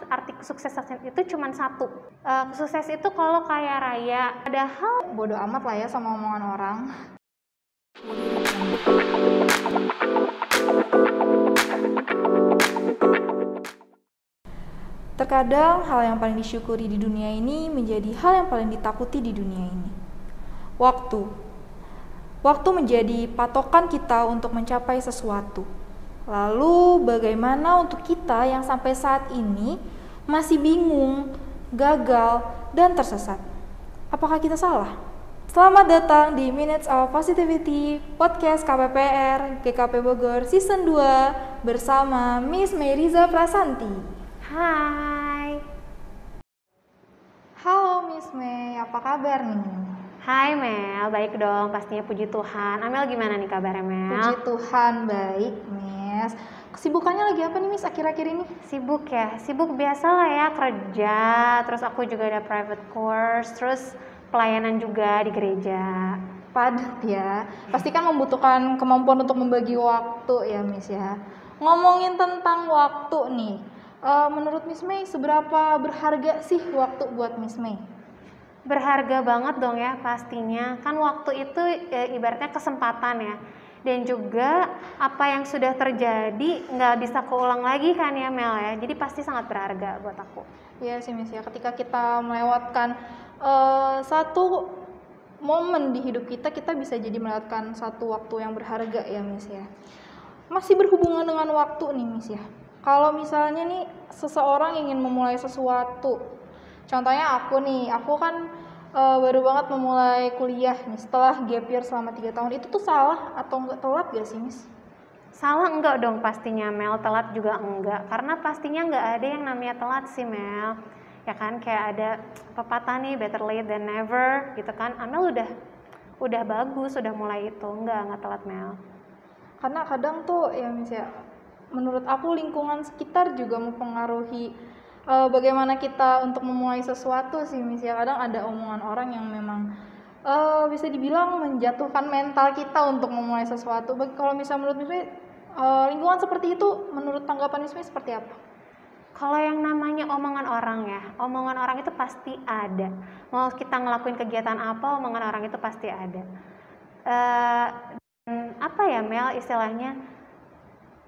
arti kesuksesan itu cuma satu. Sukses itu kalau kaya raya, padahal bodo amat lah ya sama omongan orang. Terkadang hal yang paling disyukuri di dunia ini menjadi hal yang paling ditakuti di dunia ini. Waktu menjadi patokan kita untuk mencapai sesuatu. Lalu bagaimana untuk kita yang sampai saat ini masih bingung, gagal, dan tersesat? Apakah kita salah? Selamat datang di Minutes of Positivity Podcast KPPR GKP Bogor Season 2 bersama Miss Meriza Prasanti. Hai. Halo Miss Mei, apa kabar nih? Hai Mel, baik dong pastinya, puji Tuhan. Amel gimana nih kabarnya Mel? Puji Tuhan, baik Miss. Kesibukannya lagi apa nih Miss akhir-akhir ini? Sibuk ya, sibuk biasa lah ya, kerja, terus aku juga ada private course, terus pelayanan juga di gereja. Padat ya, pasti kan membutuhkan kemampuan untuk membagi waktu ya Miss ya. Ngomongin tentang waktu nih, menurut Miss Mei seberapa berharga sih waktu buat Miss Mei? Berharga banget dong ya pastinya, kan waktu itu ibaratnya kesempatan ya. Dan juga apa yang sudah terjadi nggak bisa keulang lagi kan ya Mel ya, jadi pasti sangat berharga buat aku. Iya sih Miss ya, ketika kita melewatkan satu momen di hidup kita bisa jadi melewatkan satu waktu yang berharga ya Miss ya. Masih berhubungan dengan waktu nih Miss ya. Kalau misalnya nih seseorang ingin memulai sesuatu, contohnya aku kan baru banget memulai kuliah nih setelah gap year selama 3 tahun, itu tuh salah atau enggak, telat gak sih Miss? Salah enggak dong pastinya Mel, telat juga enggak, karena pastinya enggak ada yang namanya telat sih Mel. Ya kan, kayak ada pepatah nih, better late than never gitu kan. Amel udah bagus, udah mulai itu, enggak telat Mel. Karena kadang tuh ya Miss ya, menurut aku lingkungan sekitar juga mempengaruhi bagaimana kita untuk memulai sesuatu sih Miss ya. Kadang ada omongan orang yang memang bisa dibilang menjatuhkan mental kita untuk memulai sesuatu. Kalau misalnya menurut Miss lingkungan seperti itu, menurut tanggapan Miss seperti apa? Kalau yang namanya omongan orang ya, omongan orang itu pasti ada. Mau kita ngelakuin kegiatan apa, omongan orang itu pasti ada. Apa ya Mel istilahnya,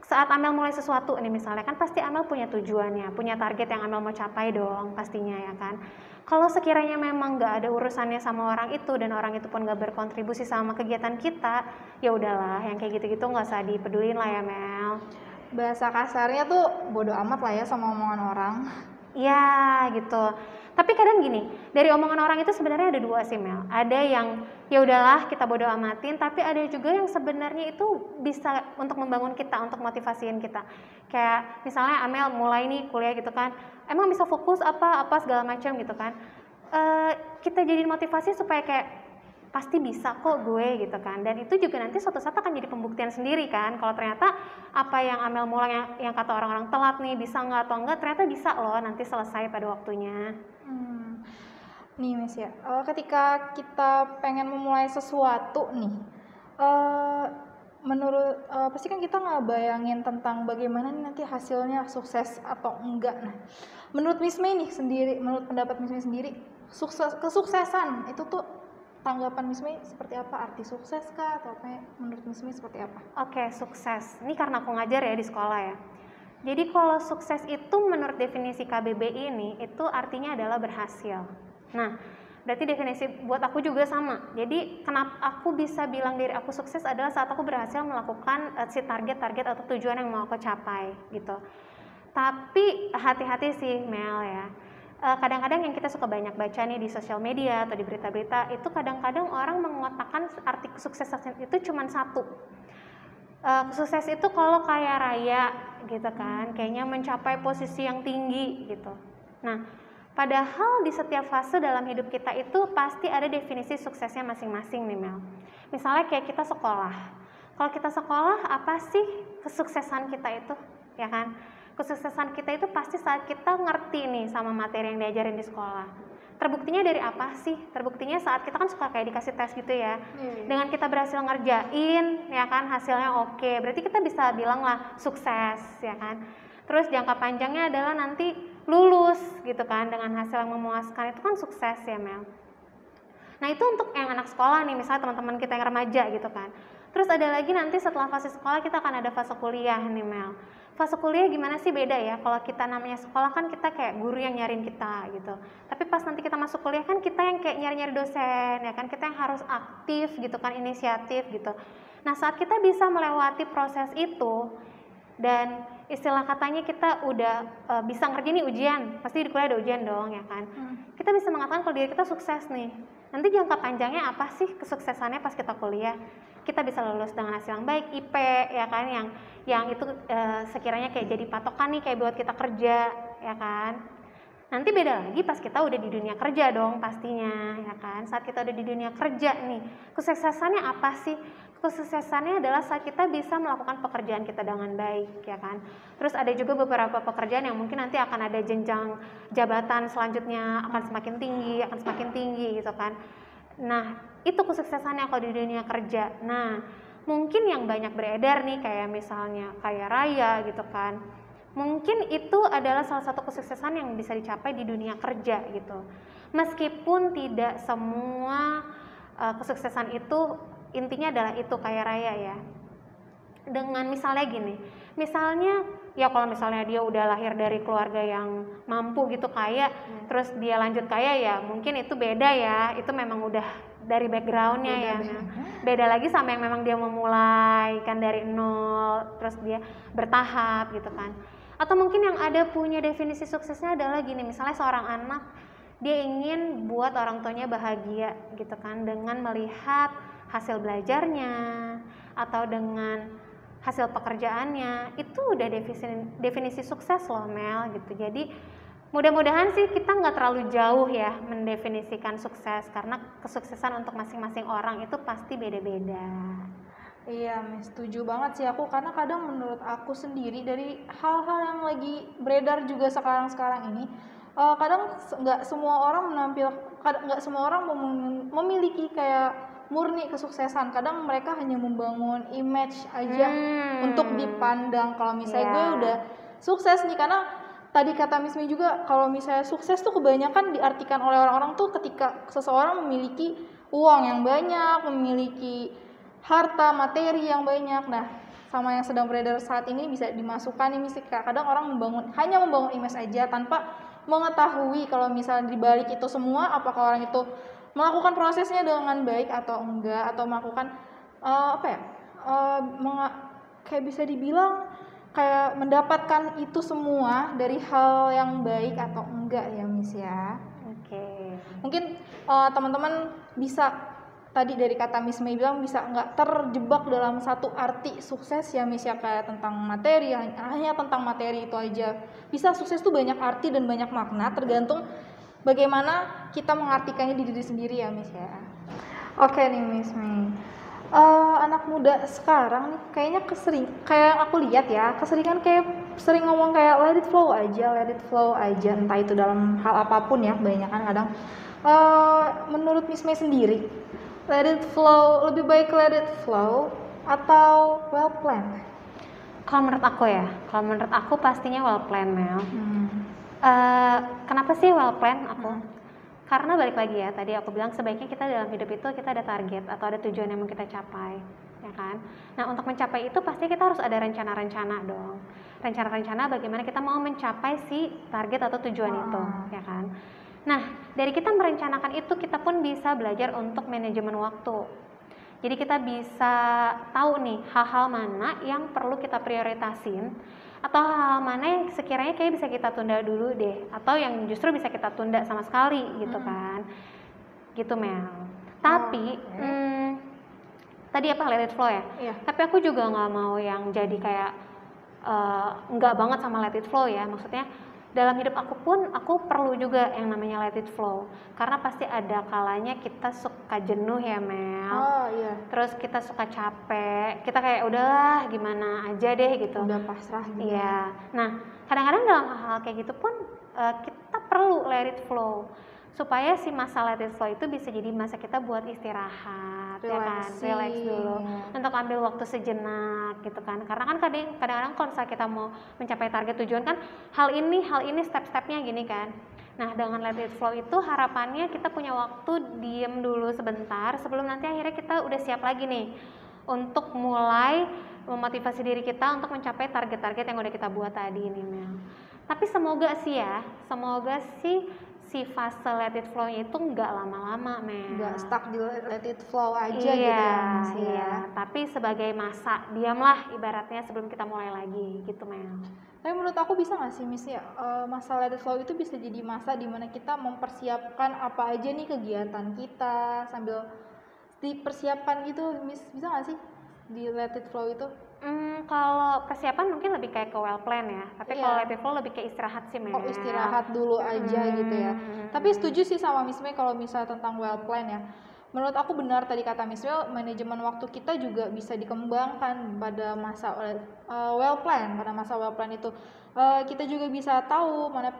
saat Amel mulai sesuatu nih misalnya, kan pasti Amel punya tujuannya, punya target yang Amel mau capai dong pastinya ya kan. Kalau sekiranya memang nggak ada urusannya sama orang itu dan orang itu pun nggak berkontribusi sama kegiatan kita, ya udahlah, yang kayak gitu-gitu nggak usah dipedulin lah ya Mel. Bahasa kasarnya tuh bodo amat lah ya sama omongan orang. Ya gitu. Tapi kadang gini, dari omongan orang itu sebenarnya ada dua sih Mel. Ada yang ya udahlah kita bodo amatin, tapi ada juga yang sebenarnya itu bisa untuk membangun kita, untuk motivasiin kita. Kayak misalnya Amel mulai nih kuliah gitu kan, emang bisa fokus apa segala macam gitu kan. Kita jadiin motivasi supaya kayak pasti bisa kok gue gitu kan. Dan itu juga nanti suatu saat akan jadi pembuktian sendiri kan, kalau ternyata apa yang Amel mulai yang kata orang-orang telat nih, bisa nggak atau enggak, ternyata bisa loh nanti selesai pada waktunya. Nih Miss ya, ketika kita pengen memulai sesuatu nih, menurut pasti kan kita ngebayangin tentang bagaimana nih nanti hasilnya sukses atau enggak. Nah, menurut Miss Mei nih sendiri, menurut pendapat Miss Mei sendiri, kesuksesan itu tuh tanggapan Miss Mei seperti apa? Arti sukses kah atau apa? Menurut Miss Mei seperti apa? Oke, sukses. Ini karena aku ngajar ya di sekolah ya. Jadi kalau sukses itu menurut definisi KBBI ini, itu artinya adalah berhasil. Nah, berarti definisi buat aku juga sama. Jadi kenapa aku bisa bilang diri aku sukses adalah saat aku berhasil melakukan si target-target atau tujuan yang mau aku capai gitu. Tapi hati-hati sih Mel ya. Kadang-kadang yang kita suka banyak baca nih di sosial media atau di berita-berita, itu kadang-kadang orang mengotakkan arti kesuksesan itu cuma satu. Sukses itu kalau kaya raya gitu kan, kayaknya mencapai posisi yang tinggi gitu. Nah, padahal di setiap fase dalam hidup kita itu pasti ada definisi suksesnya masing-masing nih Mel. Misalnya kayak kita sekolah. Kalau kita sekolah, apa sih kesuksesan kita itu? Ya kan? Kesuksesan kita itu pasti saat kita ngerti nih sama materi yang diajarin di sekolah. Terbuktinya dari apa sih? Terbuktinya saat kita kan suka kayak dikasih tes gitu ya. Dengan kita berhasil ngerjain, ya kan, hasilnya oke. Berarti kita bisa bilang lah sukses, ya kan. Terus jangka panjangnya adalah nanti lulus gitu kan dengan hasil yang memuaskan, itu kan sukses ya Mel. Nah itu untuk yang anak sekolah nih, misalnya teman-teman kita yang remaja gitu kan. Terus ada lagi nanti setelah fase sekolah kita akan ada fase kuliah nih Mel. Fase kuliah gimana sih beda ya, kalau kita namanya sekolah kan kita kayak guru yang nyariin kita gitu. Tapi pas nanti kita masuk kuliah kan kita yang kayak nyari-nyari dosen ya kan, kita yang harus aktif gitu kan, inisiatif gitu. Nah saat kita bisa melewati proses itu dan istilah katanya kita udah bisa ngerjain nih ujian, pasti di kuliah ada ujian dong ya kan. Kita bisa mengatakan kalau diri kita sukses nih. Nanti jangka panjangnya apa sih kesuksesannya pas kita kuliah? Kita bisa lulus dengan hasil yang baik, IP ya kan, yang itu sekiranya kayak jadi patokan nih kayak buat kita kerja ya kan. Nanti beda lagi pas kita udah di dunia kerja dong pastinya ya kan. Saat kita udah di dunia kerja nih, kesuksesannya apa sih? Kesuksesannya adalah saat kita bisa melakukan pekerjaan kita dengan baik ya kan. Terus ada juga beberapa pekerjaan yang mungkin nanti akan ada jenjang jabatan selanjutnya akan semakin tinggi gitu kan. Nah itu kesuksesannya kalau di dunia kerja. Nah mungkin yang banyak beredar nih kayak misalnya kaya raya gitu kan, mungkin itu adalah salah satu kesuksesan yang bisa dicapai di dunia kerja gitu. Meskipun tidak semua kesuksesan itu intinya adalah itu kaya raya ya. Dengan misalnya gini, misalnya ya kalau misalnya dia udah lahir dari keluarga yang mampu gitu kaya, terus dia lanjut kaya ya mungkin itu beda ya, itu memang udah dari backgroundnya ya. Beda lagi sama yang memang dia memulai kan dari nol, terus dia bertahap gitu kan. Atau mungkin yang ada punya definisi suksesnya adalah gini, misalnya seorang anak dia ingin buat orang tuanya bahagia gitu kan dengan melihat hasil belajarnya atau dengan hasil pekerjaannya, itu udah definisi sukses loh Mel gitu. Jadi mudah-mudahan sih kita nggak terlalu jauh ya mendefinisikan sukses, karena kesuksesan untuk masing-masing orang itu pasti beda-beda. Iya, setuju banget sih aku, karena kadang menurut aku sendiri dari hal-hal yang lagi beredar juga sekarang ini, kadang nggak semua orang nggak semua orang memiliki kayak murni kesuksesan. Kadang mereka hanya membangun image aja untuk dipandang. Kalau misalnya gue udah sukses nih, karena tadi kata Miss Mei juga, kalau misalnya sukses tuh kebanyakan diartikan oleh orang-orang tuh ketika seseorang memiliki uang yang banyak, memiliki harta materi yang banyak. Nah, sama yang sedang beredar saat ini bisa dimasukkan nih Miss, kadang orang hanya membangun image aja tanpa mengetahui kalau misalnya dibalik itu semua apakah orang itu melakukan prosesnya dengan baik atau enggak, atau melakukan kayak bisa dibilang kayak mendapatkan itu semua dari hal yang baik atau enggak ya Miss ya. Oke. Mungkin teman-teman bisa, tadi dari kata Miss Mei bilang, bisa nggak terjebak dalam satu arti sukses ya Miss ya, kayak tentang materi, hanya tentang materi itu aja. Bisa sukses tuh banyak arti dan banyak makna, tergantung bagaimana kita mengartikannya di diri sendiri ya Miss ya. Oke nih Miss Mei, anak muda sekarang nih kayaknya kayak aku lihat ya, keseringan kayak sering ngomong kayak let it flow aja, entah itu dalam hal apapun ya, kebanyakan kadang. Menurut Miss Mei sendiri, let it flow, lebih baik let it flow atau well planned? Kalau menurut aku pastinya well planned Mel. Kenapa sih well planned aku? Karena balik lagi ya, tadi aku bilang sebaiknya kita dalam hidup itu kita ada target atau ada tujuan yang mau kita capai, ya kan? Nah untuk mencapai itu pasti kita harus ada rencana-rencana dong. Rencana-rencana bagaimana kita mau mencapai si target atau tujuan itu, ya kan? Nah dari kita merencanakan itu, kita pun bisa belajar untuk manajemen waktu. Jadi kita bisa tahu nih hal-hal mana yang perlu kita prioritasin, atau hal mana yang sekiranya kayak bisa kita tunda dulu deh, atau yang justru bisa kita tunda sama sekali gitu kan, gitu Mel. Tapi tadi apa let it flow ya? Iya. Tapi aku juga nggak mau yang jadi kayak nggak banget sama let it flow ya, maksudnya dalam hidup aku pun aku perlu juga yang namanya let it flow, karena pasti ada kalanya kita suka jenuh ya Mel. Iya. Terus kita suka capek, kita kayak udahlah gimana aja deh gitu, udah pasrah gitu. Iya. Nah kadang-kadang dalam hal kayak gitu pun kita perlu let it flow supaya si masa let it flow itu bisa jadi masa kita buat istirahat ya kan, relax dulu, untuk ambil waktu sejenak gitu kan. Karena kan kadang-kadang kalau misalnya kita mau mencapai target tujuan kan hal ini step-stepnya gini kan. Nah, dengan let it flow itu harapannya kita punya waktu diem dulu sebentar sebelum nanti akhirnya kita udah siap lagi nih untuk mulai memotivasi diri kita untuk mencapai target-target yang udah kita buat tadi ini, Mel. Tapi semoga sih si fase let it flow itu nggak lama-lama, Mel. Nggak stuck di let it flow aja Iya, gitu ya, Miss ya. iya. Tapi sebagai masa diamlah ibaratnya sebelum kita mulai lagi gitu, Mel. Tapi menurut aku bisa nggak sih, Miss ya, masa let it flow itu bisa jadi masa dimana kita mempersiapkan apa aja nih kegiatan kita sambil dipersiapkan gitu, Miss, bisa nggak sih di let it flow itu? Kalau persiapan mungkin lebih kayak ke well plan ya, tapi kalau let it flow lebih kayak istirahat sih, Mel. Oh, istirahat dulu aja gitu ya. Tapi setuju sih sama Miss Mei kalau misalnya tentang well plan ya. Menurut aku benar tadi kata Miss Mei, manajemen waktu kita juga bisa dikembangkan pada masa well plan. Pada masa well plan itu kita juga bisa tahu mana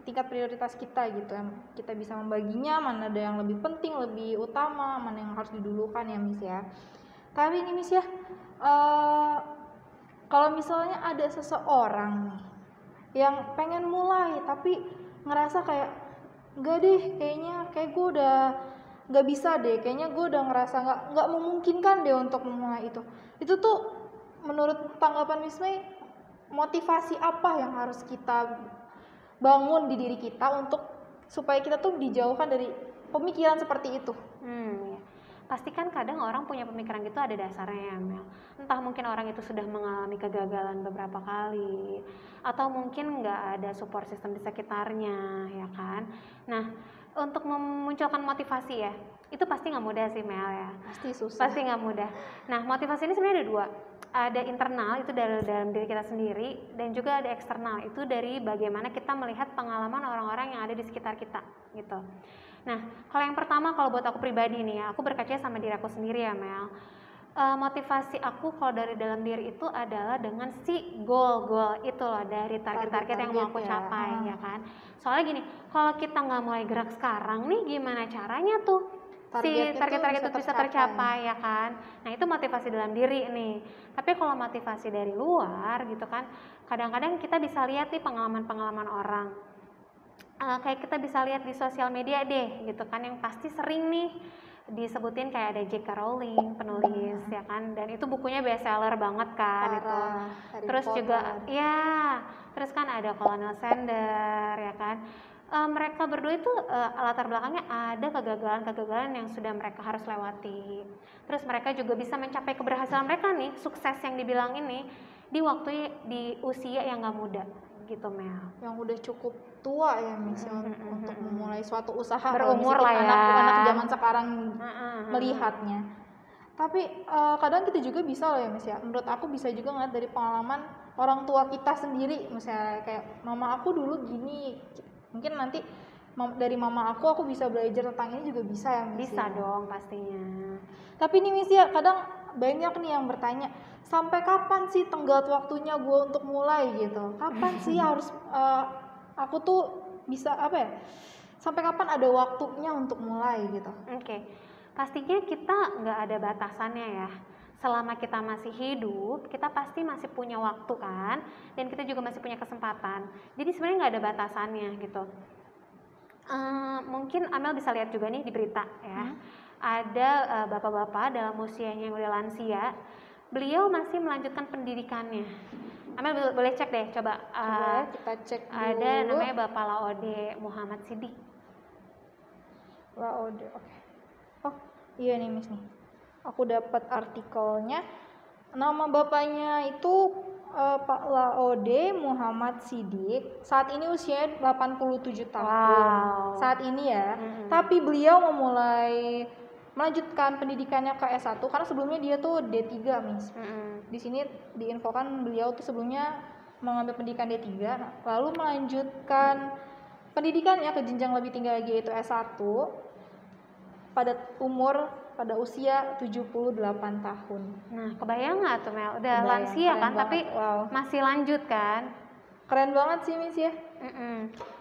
tingkat prioritas kita gitu ya. Kita bisa membaginya, mana ada yang lebih penting, lebih utama, mana yang harus didulukan ya, Miss ya. Tapi ini, Miss ya, kalau misalnya ada seseorang nih yang pengen mulai tapi ngerasa kayak enggak deh, kayak gue udah nggak bisa deh, kayaknya gue udah ngerasa nggak memungkinkan deh untuk memulai itu tuh menurut tanggapan Miss Mei, motivasi apa yang harus kita bangun di diri kita untuk supaya kita tuh dijauhkan dari pemikiran seperti itu? Ya. Pasti kan kadang orang punya pemikiran gitu ada dasarnya ya, Mel. Entah mungkin orang itu sudah mengalami kegagalan beberapa kali, atau mungkin nggak ada support system di sekitarnya, ya kan. Nah, untuk memunculkan motivasi ya, itu pasti nggak mudah sih, Mel ya. Pasti susah. Pasti nggak mudah. Nah, motivasi ini sebenarnya ada dua. Ada internal, itu dari dalam diri kita sendiri, dan juga ada eksternal, itu dari bagaimana kita melihat pengalaman orang-orang yang ada di sekitar kita, gitu. Nah, kalau yang pertama, kalau buat aku pribadi nih ya, aku berkaca sama diri aku sendiri ya, Mel. Motivasi aku kalau dari dalam diri itu adalah dengan si goal itu loh, dari target-target yang mau aku capai, ya kan. Soalnya gini, kalau kita nggak mulai gerak sekarang nih, gimana caranya tuh si target-target itu bisa tercapai, ya kan. Nah, itu motivasi dalam diri nih. Tapi kalau motivasi dari luar gitu kan, kadang-kadang kita bisa lihat nih pengalaman-pengalaman orang. Kayak kita bisa lihat di sosial media deh gitu kan, yang pasti sering nih disebutin kayak ada J.K. Rowling, penulis ya kan, dan itu bukunya bestseller banget kan. Itu terus juga ya, terus kan ada Colonel Sanders ya kan. Mereka berdua itu latar belakangnya ada kegagalan-kegagalan yang sudah mereka harus lewati. Terus mereka juga bisa mencapai keberhasilan mereka nih, sukses yang dibilang ini di usia yang gak muda gitu, Mel. Yang udah cukup tua ya, misalnya untuk memulai suatu usaha, berumur lah ya, anak-anak zaman sekarang melihatnya. Tapi kadang kita juga bisa loh ya, Miss ya. Menurut aku bisa juga ngeliat dari pengalaman orang tua kita sendiri, misalnya kayak mama aku dulu gini, mungkin nanti dari mama aku bisa belajar tentang ini juga bisa ya, Miss. Bisa dong pastinya. Tapi nih, Miss ya, kadang banyak nih yang bertanya, sampai kapan sih tenggat waktunya gue untuk mulai gitu? Kapan sih harus aku tuh bisa sampai kapan ada waktunya untuk mulai gitu? Oke. Pastinya kita nggak ada batasannya ya. Selama kita masih hidup, kita pasti masih punya waktu kan, dan kita juga masih punya kesempatan. Jadi sebenarnya nggak ada batasannya gitu. Mungkin Amel bisa lihat juga nih di berita ya. Ada bapak-bapak dalam usianya yang udah lansia, beliau masih melanjutkan pendidikannya. Amel boleh cek deh, coba kita cek dulu. Ada namanya Bapak Laode Muhammad Siddiq. Laode, oke. Oh iya nih, Miss nih, aku dapat artikelnya. Nama bapaknya itu Pak Laode Muhammad Siddiq. Saat ini usianya 87 tahun. Wow. Saat ini ya. Tapi beliau memulai melanjutkan pendidikannya ke S1 karena sebelumnya dia tuh D3, Miss. Di sini diinfokan beliau tuh sebelumnya mengambil pendidikan D3, lalu melanjutkan pendidikannya ke jenjang lebih tinggi lagi, yaitu S1 pada usia 78 tahun. Nah, kebayang nggak tuh, Mel? Udah lansia kan, tapi masih lanjut kan? Keren banget sih Miss ya.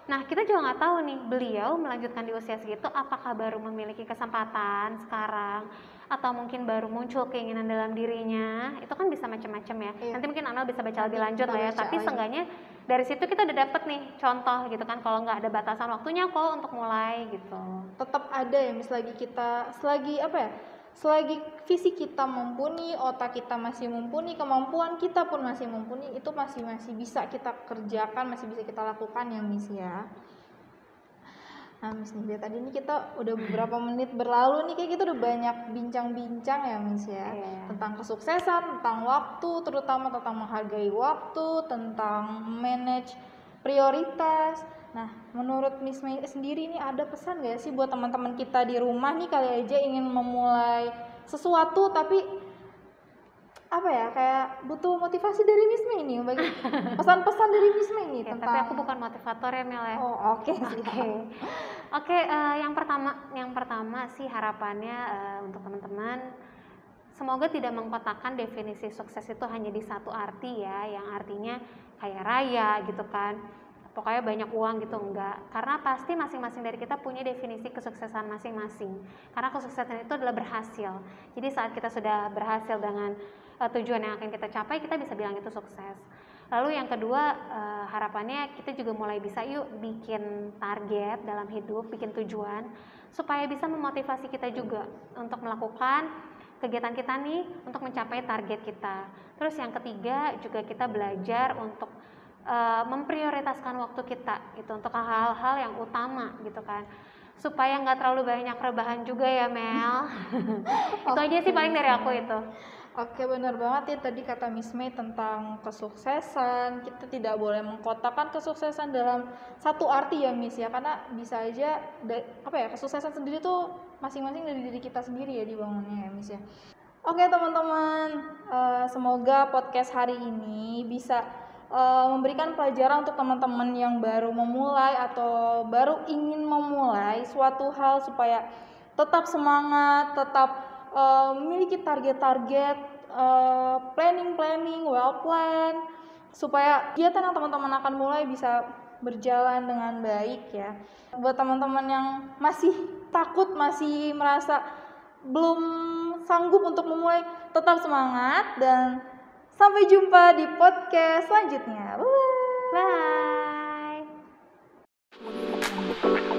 Nah, kita juga nggak tahu nih, beliau melanjutkan di usia segitu apakah baru memiliki kesempatan sekarang atau mungkin baru muncul keinginan dalam dirinya. Itu kan bisa macam-macam ya. Iya. Nanti mungkin Anal bisa baca lebih Nanti lanjut kita lah ya, baca tapi lagi. seenggaknya dari situ kita udah dapet nih contoh gitu kan, kalau nggak ada batasan waktunya kok untuk mulai gitu. Tetap ada ya Miss, selagi fisik kita mumpuni, otak kita masih mumpuni, kemampuan kita pun masih mumpuni, itu masih bisa kita kerjakan, masih bisa kita lakukan ya Miss ya. Nah Miss nih, tadi ini kita udah beberapa menit berlalu nih, kayak kita udah banyak bincang-bincang ya Miss ya. Tentang kesuksesan, tentang waktu, terutama tentang menghargai waktu, tentang manage prioritas. Nah, menurut Miss Mei sendiri nih, ada pesan gak sih buat teman-teman kita di rumah nih, kali aja ingin memulai sesuatu tapi kayak butuh motivasi dari Miss Mei nih, bagi pesan-pesan dari Miss Mei nih tentang. Tapi aku bukan motivator ya Mel ya. Oh oke. Oke, yang pertama sih harapannya untuk teman-teman, semoga tidak mengkotakkan definisi sukses itu hanya di satu arti ya, yang artinya kaya raya gitu kan, pokoknya banyak uang gitu, enggak. Karena pasti masing-masing dari kita punya definisi kesuksesan masing-masing. Karena kesuksesan itu adalah berhasil. Jadi saat kita sudah berhasil dengan tujuan yang akan kita capai, kita bisa bilang itu sukses. Lalu yang kedua, harapannya kita juga mulai bisa yuk bikin target dalam hidup, bikin tujuan, supaya bisa memotivasi kita juga untuk melakukan kegiatan kita nih untuk mencapai target kita. Terus yang ketiga juga kita belajar untuk memprioritaskan waktu kita gitu untuk hal-hal yang utama gitu kan, supaya nggak terlalu banyak rebahan juga ya Mel. Itu aja sih paling dari aku itu. Oke, benar banget ya tadi kata Miss Mei tentang kesuksesan. Kita tidak boleh mengkotakkan kesuksesan dalam satu arti ya Miss ya, karena bisa aja kesuksesan sendiri tuh masing-masing dari diri kita sendiri ya dibangunnya ya Miss ya. Oke teman-teman, semoga podcast hari ini bisa memberikan pelajaran untuk teman-teman yang baru memulai atau baru ingin memulai suatu hal, supaya tetap semangat, tetap memiliki target-target, planning, well plan, supaya kegiatan yang teman-teman akan mulai bisa berjalan dengan baik ya. Buat teman-teman yang masih takut, masih merasa belum sanggup untuk memulai, tetap semangat dan sampai jumpa di podcast selanjutnya. Bye. Bye.